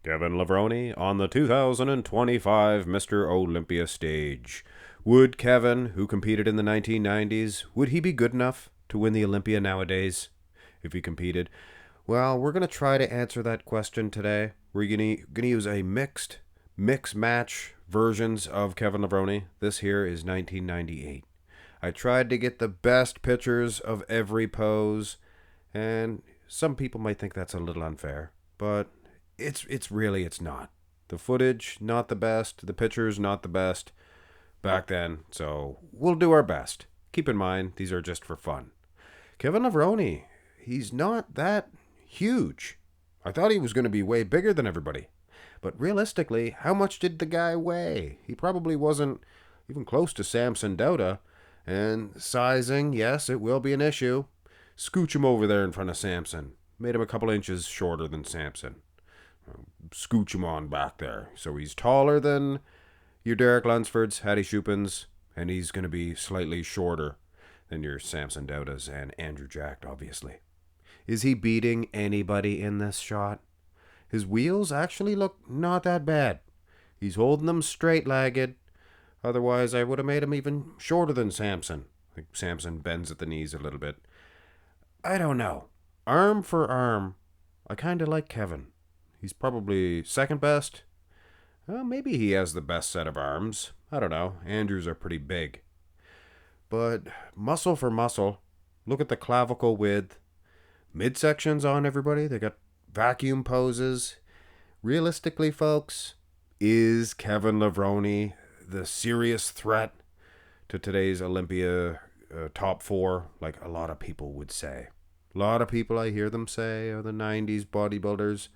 Kevin Levrone on the 2025 Mr. Olympia stage. Would Kevin, who competed in the 1990s, would he be good enough to win the Olympia nowadays if he competed? Well, we're going to try to answer that question today. We're going to use a mix match versions of Kevin Levrone. This here is 1998. I tried to get the best pictures of every pose, and some people might think that's a little unfair, but it's not. The footage, not the best. The pictures, not the best back then. So we'll do our best. Keep in mind, these are just for fun. Kevin Levrone, he's not that huge. I thought he was going to be way bigger than everybody. But realistically, how much did the guy weigh? He probably wasn't even close to Samson Dauda. And sizing, yes, it will be an issue. Scooch him over there in front of Samson. Made him a couple inches shorter than Samson. Scooch him on back there. So he's taller than your Derek Lunsfords, Hadi Choopans, and he's going to be slightly shorter than your Samson Daudas and Andrew Jack, obviously. Is he beating anybody in this shot? His wheels actually look not that bad. He's holding them straight-legged. Otherwise, I would have made him even shorter than Samson. I think Samson bends at the knees a little bit. I don't know. Arm for arm, I kind of like Kevin. He's probably second best. Well, maybe he has the best set of arms. I don't know. Andrew's are pretty big. But muscle for muscle, look at the clavicle width. Midsections on everybody. They got vacuum poses. Realistically, folks, is Kevin Levrone the serious threat to today's Olympia top four, like a lot of people would say? A lot of people, I hear them say, are the 90s bodybuilders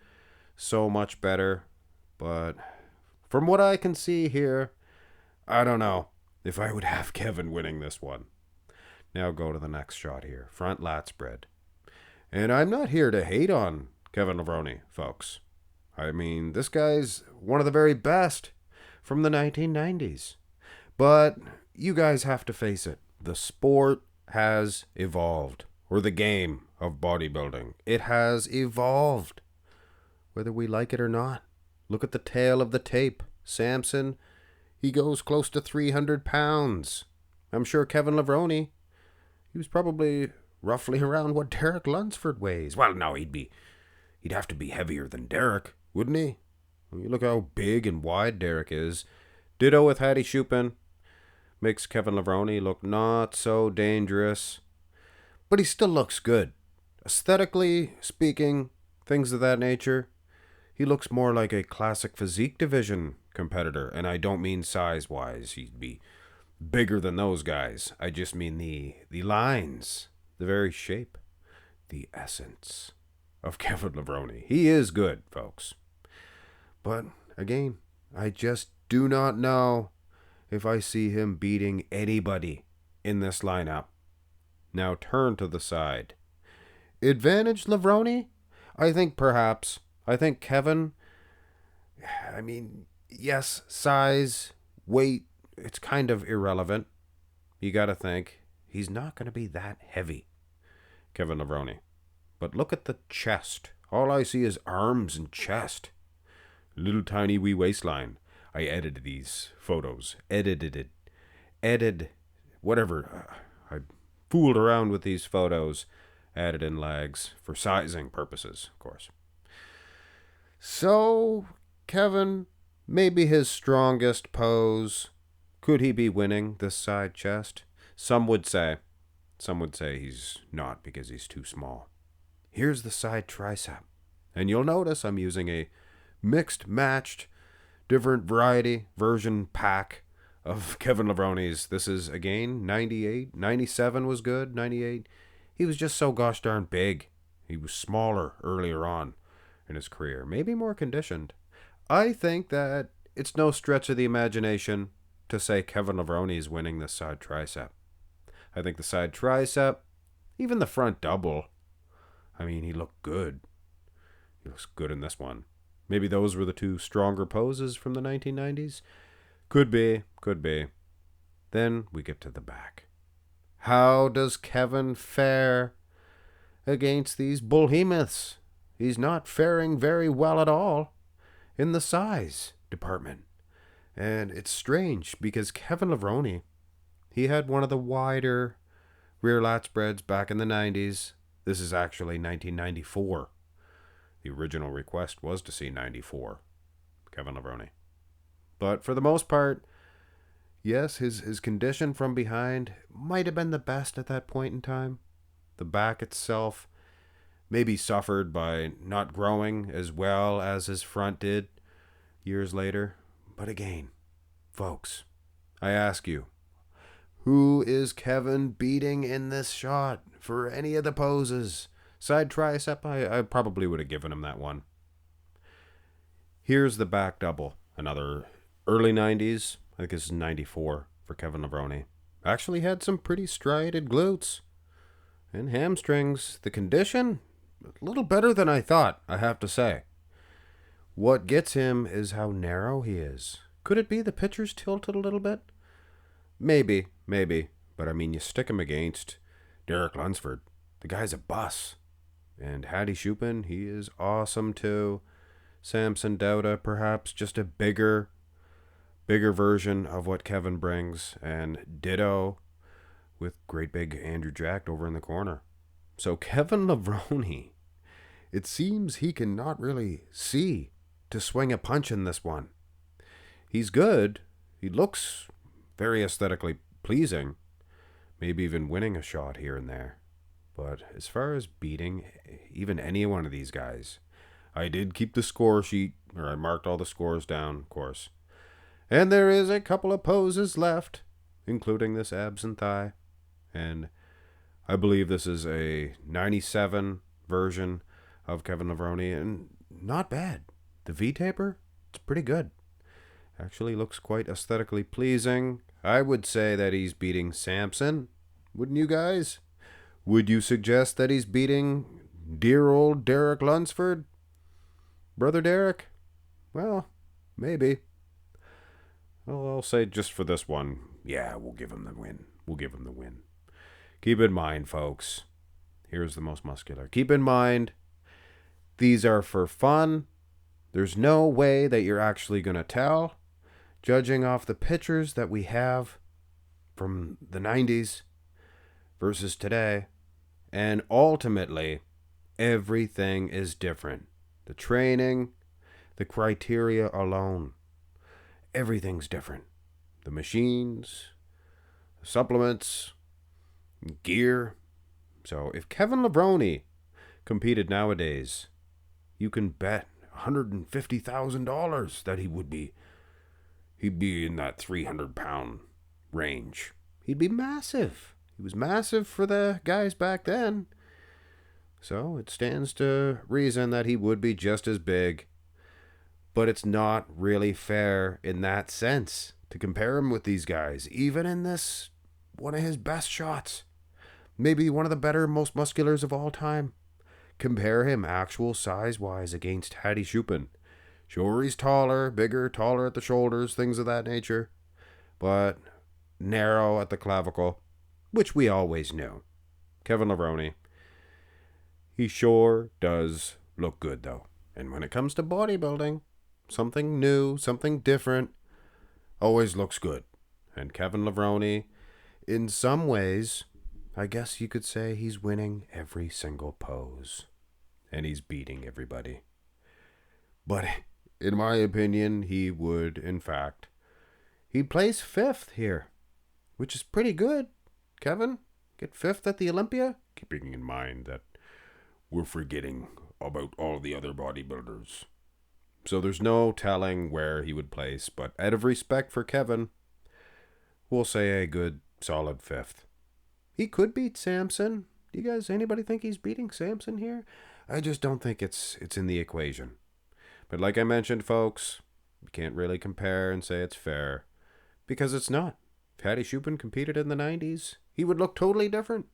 so much better. But from what I can see here, I don't know if I would have Kevin winning this one. Now go to the next shot here. Front lat spread. And I'm not here to hate on Kevin Levrone, folks. I mean, this guy's one of the very best from the 1990s. But you guys have to face it. The sport has evolved. Or the game of bodybuilding. It has evolved. Whether we like it or not. Look at the tail of the tape. Samson, he goes close to 300 pounds. I'm sure Kevin Levrone, he was probably roughly around what Derek Lunsford weighs. Well, no, he'd have to be heavier than Derek, wouldn't he? You look how big and wide Derek is. Ditto with Hadi Choopan. Makes Kevin Levrone look not so dangerous. But he still looks good. Aesthetically speaking, things of that nature, he looks more like a classic physique division competitor. And I don't mean size-wise. He'd be bigger than those guys. I just mean the lines, the very shape, the essence of Kevin Levrone. He is good, folks. But, again, I just do not know if I see him beating anybody in this lineup. Now turn to the side. Advantage Levrone? I think perhaps. I think Kevin, I mean, yes, size, weight, it's kind of irrelevant. You gotta think, he's not gonna be that heavy, Kevin Levrone. But look at the chest. All I see is arms and chest. Little tiny wee waistline. I edited these photos. Edited. Whatever. I fooled around with these photos. Added in lags for sizing purposes, of course. So, Kevin, maybe his strongest pose. Could he be winning this side chest? Some would say he's not because he's too small. Here's the side tricep. And you'll notice I'm using a mixed, matched, different variety version pack of Kevin Levrone's. This is, again, 98. 97 was good. 98. He was just so gosh darn big. He was smaller earlier on in his career. Maybe more conditioned. I think that it's no stretch of the imagination to say Kevin Levrone is winning the side tricep. I think the side tricep, even the front double, I mean, he looked good. He looks good in this one. Maybe those were the two stronger poses from the 1990s. Could be. Then we get to the back. How does Kevin fare against these behemoths? He's not faring very well at all. in the size department. And it's strange because Kevin Levrone, he had one of the wider rear lat spreads back in the 90s. This is actually 1994. The original request was to see 94. Kevin Levrone. But for the most part, yes, his condition from behind might have been the best at that point in time. The back itself maybe suffered by not growing as well as his front did years later. But again, folks, I ask you, who is Kevin beating in this shot for any of the poses? Side tricep, I probably would have given him that one. Here's the back double. Another early 90s. I think this is 94 for Kevin Levrone. Actually had some pretty striated glutes and hamstrings. The condition, a little better than I thought, I have to say. What gets him is how narrow he is. Could it be the pitcher's tilted a little bit? Maybe. But I mean, you stick him against Derek Lunsford. The guy's a bus. And Hadi Choopan, he is awesome too. Samson Dauda, perhaps just a bigger version of what Kevin brings. And ditto with great big Andrew Jack over in the corner. So Kevin Levrone, it seems he cannot really see to swing a punch in this one. He's good. He looks very aesthetically pleasing. Maybe even winning a shot here and there. But as far as beating even any one of these guys, I did keep the score sheet, or I marked all the scores down, of course. And there is a couple of poses left, including this abs and thigh. And I believe this is a 97 version of Kevin Levrone, and not bad. The V-taper, it's pretty good. Actually looks quite aesthetically pleasing. I would say that he's beating Samson. Wouldn't you guys? Would you suggest that he's beating dear old Derek Lunsford? Brother Derek? Well, maybe. Well, I'll say just for this one, yeah, we'll give him the win. Keep in mind, folks, here's the most muscular. Keep in mind, these are for fun. There's no way that you're actually going to tell, judging off the pictures that we have from the 90s versus today. And ultimately, everything is different. The training, the criteria alone, everything's different. The machines, the supplements, gear. So if Kevin Levrone competed nowadays, you can bet $150,000 that he'd be in that 300-pound range. He'd be massive. He was massive for the guys back then. So it stands to reason that he would be just as big. But it's not really fair in that sense to compare him with these guys, even in this, one of his best shots. Maybe one of the better, most musculars of all time. Compare him actual size-wise against Hadi Choopan. Sure, he's taller at the shoulders, things of that nature. But narrow at the clavicle, which we always knew. Kevin Levrone, he sure does look good, though. And when it comes to bodybuilding, something new, something different, always looks good. And Kevin Levrone, in some ways, I guess you could say he's winning every single pose. And he's beating everybody. But in my opinion, he would, in fact, he'd place 5th here, which is pretty good. Kevin, get 5th at the Olympia? Keeping in mind that we're forgetting about all the other bodybuilders. So there's no telling where he would place, but out of respect for Kevin, we'll say a good, solid 5th. He could beat Samson. Do you guys, anybody think he's beating Samson here? I just don't think it's in the equation. But like I mentioned, folks, we can't really compare and say it's fair, because it's not. If Hadi Choopan competed in the 90s, he would look totally different.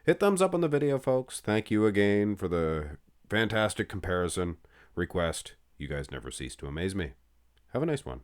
Hit thumbs up on the video, folks. Thank you again for the fantastic comparison request. You guys never cease to amaze me. Have a nice one.